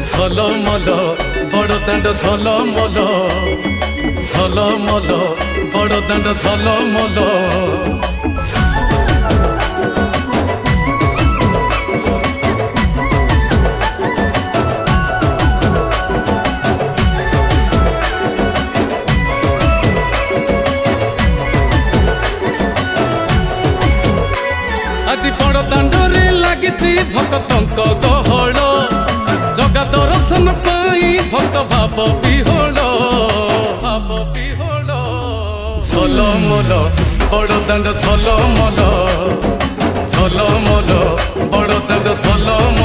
ঝলমল বড়দাণ্ড ঝলমল ঝলমল বড়দাণ্ড ঝলমল আজি বড়দাণ্ডরে লাগিছি ভক্তঙ্ক গহଳ জগা দর্শন পাই ভক্ত ভাব বিহোল ঝলমল বড়দাণ্ড ঝলমল ঝলমল বড়দাণ্ড ঝলমল